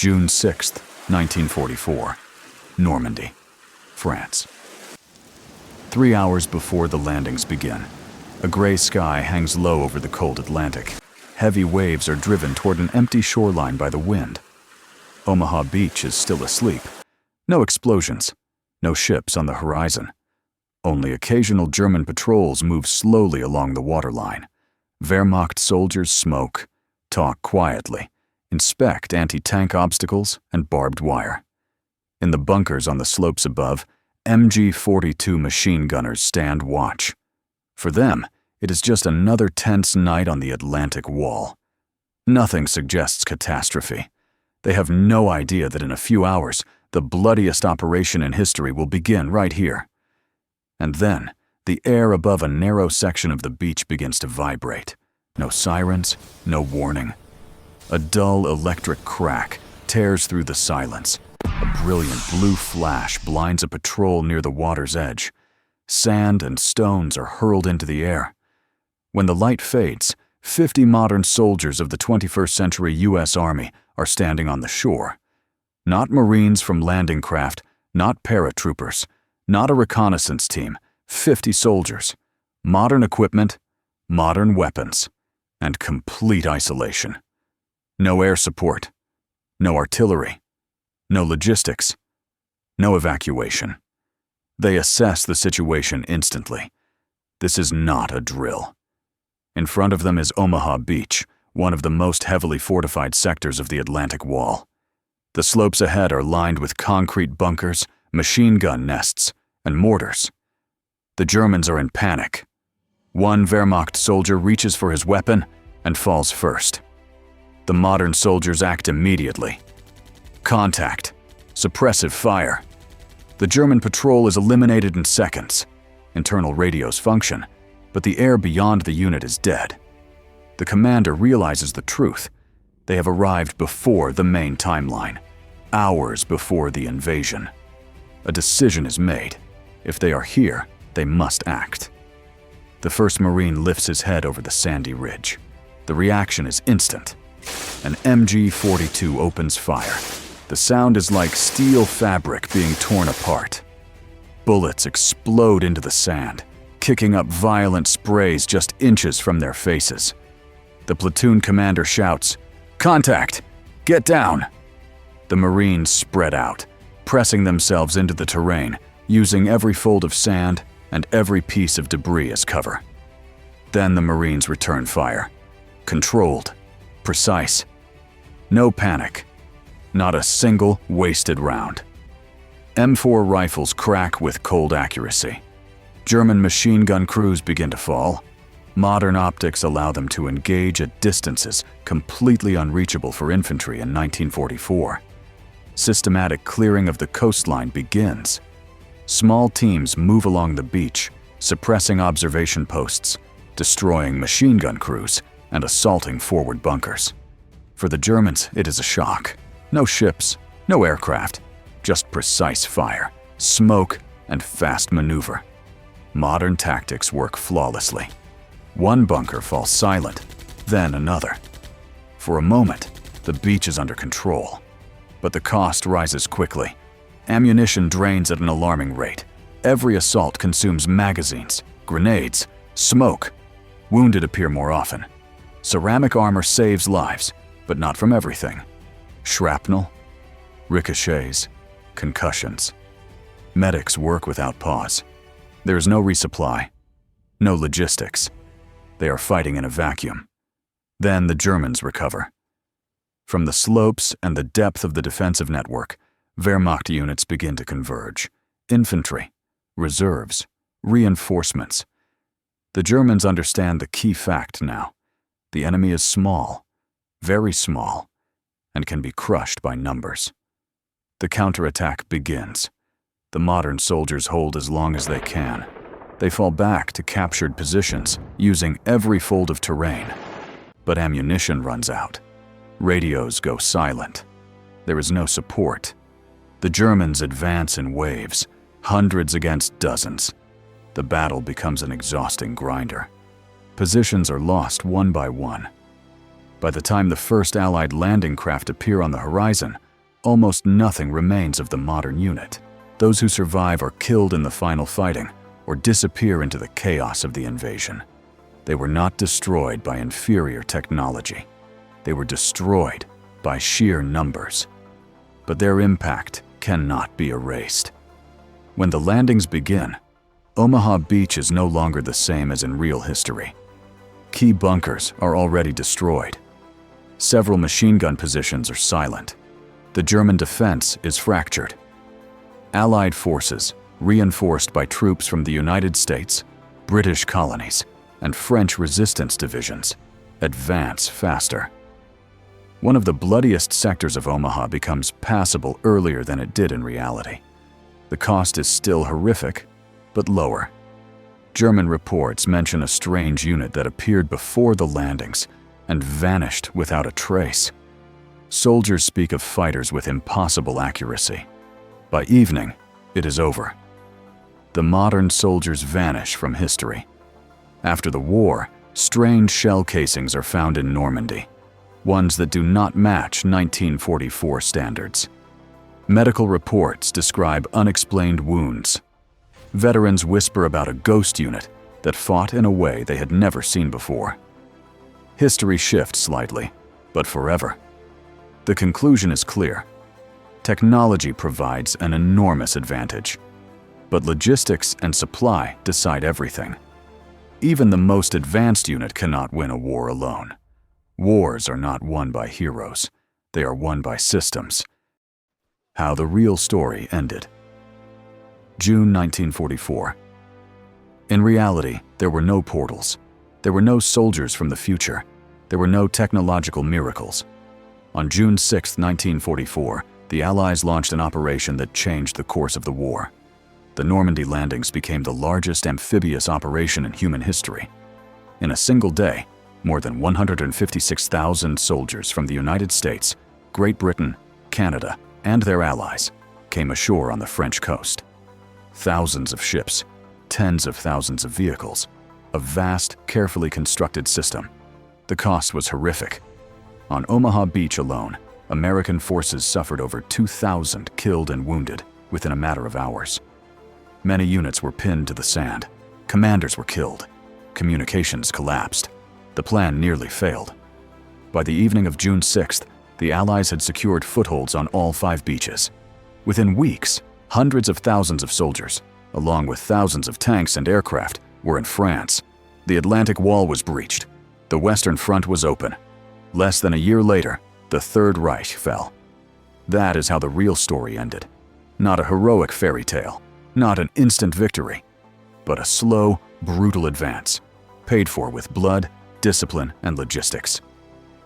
June 6, 1944, Normandy, France. 3 hours before the landings begin, a gray sky hangs low over the cold Atlantic. Heavy waves are driven toward an empty shoreline by the wind. Omaha Beach is still asleep. No explosions, no ships on the horizon. Only occasional German patrols move slowly along the waterline. Wehrmacht soldiers smoke, talk quietly, inspect anti-tank obstacles and barbed wire. In the bunkers on the slopes above, MG-42 machine gunners stand watch. For them, it is just another tense night on the Atlantic Wall. Nothing suggests catastrophe. They have no idea that in a few hours, the bloodiest operation in history will begin right here. And then, the air above a narrow section of the beach begins to vibrate. No sirens, no warning. A dull electric crack tears through the silence. A brilliant blue flash blinds a patrol near the water's edge. Sand and stones are hurled into the air. When the light fades, 50 modern soldiers of the 21st century U.S. Army are standing on the shore. Not Marines from landing craft, not paratroopers, not a reconnaissance team, 50 soldiers, modern equipment, modern weapons, and complete isolation. No air support, no artillery, no logistics, no evacuation. They assess the situation instantly. This is not a drill. In front of them is Omaha Beach, one of the most heavily fortified sectors of the Atlantic Wall. The slopes ahead are lined with concrete bunkers, machine gun nests, and mortars. The Germans are in panic. One Wehrmacht soldier reaches for his weapon and falls first. The modern soldiers act immediately. Contact. Suppressive fire. The German patrol is eliminated in seconds. Internal radios function, but the air beyond the unit is dead. The commander realizes the truth. They have arrived before the main timeline, hours before the invasion. A decision is made. If they are here, they must act. The first Marine lifts his head over the sandy ridge. The reaction is instant. An MG-42 opens fire. The sound is like steel fabric being torn apart. Bullets explode into the sand, kicking up violent sprays just inches from their faces. The platoon commander shouts, "Contact! Get down!" The Marines spread out, pressing themselves into the terrain, using every fold of sand and every piece of debris as cover. Then the Marines return fire. Controlled, precise. No panic. Not a single wasted round. M4 rifles crack with cold accuracy. German machine gun crews begin to fall. Modern optics allow them to engage at distances completely unreachable for infantry in 1944. Systematic clearing of the coastline begins. Small teams move along the beach, suppressing observation posts, destroying machine gun crews, and assaulting forward bunkers. For the Germans, it is a shock. No ships, no aircraft, just precise fire, smoke, and fast maneuver. Modern tactics work flawlessly. One bunker falls silent, then another. For a moment, the beach is under control. But the cost rises quickly. Ammunition drains at an alarming rate. Every assault consumes magazines, grenades, smoke. Wounded appear more often. Ceramic armor saves lives, but not from everything. Shrapnel, ricochets, concussions. Medics work without pause. There is no resupply, no logistics. They are fighting in a vacuum. Then the Germans recover. From the slopes and the depth of the defensive network, Wehrmacht units begin to converge. Infantry, reserves, reinforcements. The Germans understand the key fact now. The enemy is small, very small, and can be crushed by numbers. The counterattack begins. The modern soldiers hold as long as they can. They fall back to captured positions, using every fold of terrain. But ammunition runs out. Radios go silent. There is no support. The Germans advance in waves, hundreds against dozens. The battle becomes an exhausting grinder. Positions are lost one by one. By the time the first Allied landing craft appear on the horizon, almost nothing remains of the modern unit. Those who survive are killed in the final fighting or disappear into the chaos of the invasion. They were not destroyed by inferior technology. They were destroyed by sheer numbers. But their impact cannot be erased. When the landings begin, Omaha Beach is no longer the same as in real history. Key bunkers are already destroyed. Several machine gun positions are silent. The German defense is fractured. Allied forces, reinforced by troops from the United States, British colonies, and French resistance divisions, advance faster. One of the bloodiest sectors of Omaha becomes passable earlier than it did in reality. The cost is still horrific, but lower. German reports mention a strange unit that appeared before the landings and vanished without a trace. Soldiers speak of fighters with impossible accuracy. By evening, it is over. The modern soldiers vanish from history. After the war, strange shell casings are found in Normandy, ones that do not match 1944 standards. Medical reports describe unexplained wounds. Veterans whisper about a ghost unit that fought in a way they had never seen before. History shifts slightly, but forever. The conclusion is clear. Technology provides an enormous advantage, but logistics and supply decide everything. Even the most advanced unit cannot win a war alone. Wars are not won by heroes. They are won by systems. How the real story ended. June 1944. In reality, there were no portals. There were no soldiers from the future. There were no technological miracles. On June 6, 1944, the Allies launched an operation that changed the course of the war. The Normandy landings became the largest amphibious operation in human history. In a single day, more than 156,000 soldiers from the United States, Great Britain, Canada, and their allies came ashore on the French coast. Thousands of ships, tens of thousands of vehicles, a vast, carefully constructed system. The cost was horrific. On Omaha Beach alone, American forces suffered over 2,000 killed and wounded within a matter of hours. Many units were pinned to the sand. Commanders were killed. Communications collapsed. The plan nearly failed. By the evening of June 6th, the Allies had secured footholds on all 5 beaches. Within weeks, hundreds of thousands of soldiers, along with thousands of tanks and aircraft, were in France. The Atlantic Wall was breached. The Western Front was open. Less than a year later, the Third Reich fell. That is how the real story ended. Not a heroic fairy tale, not an instant victory, but a slow, brutal advance, paid for with blood, discipline, and logistics.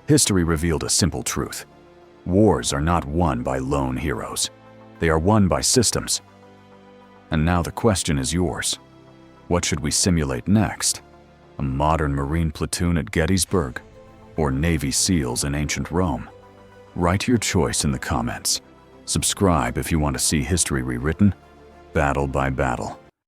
History revealed a simple truth. Wars are not won by lone heroes. They are won by systems. And now the question is yours. What should we simulate next? A modern Marine platoon at Gettysburg? Or Navy SEALs in ancient Rome? Write your choice in the comments. Subscribe if you want to see history rewritten, battle by battle.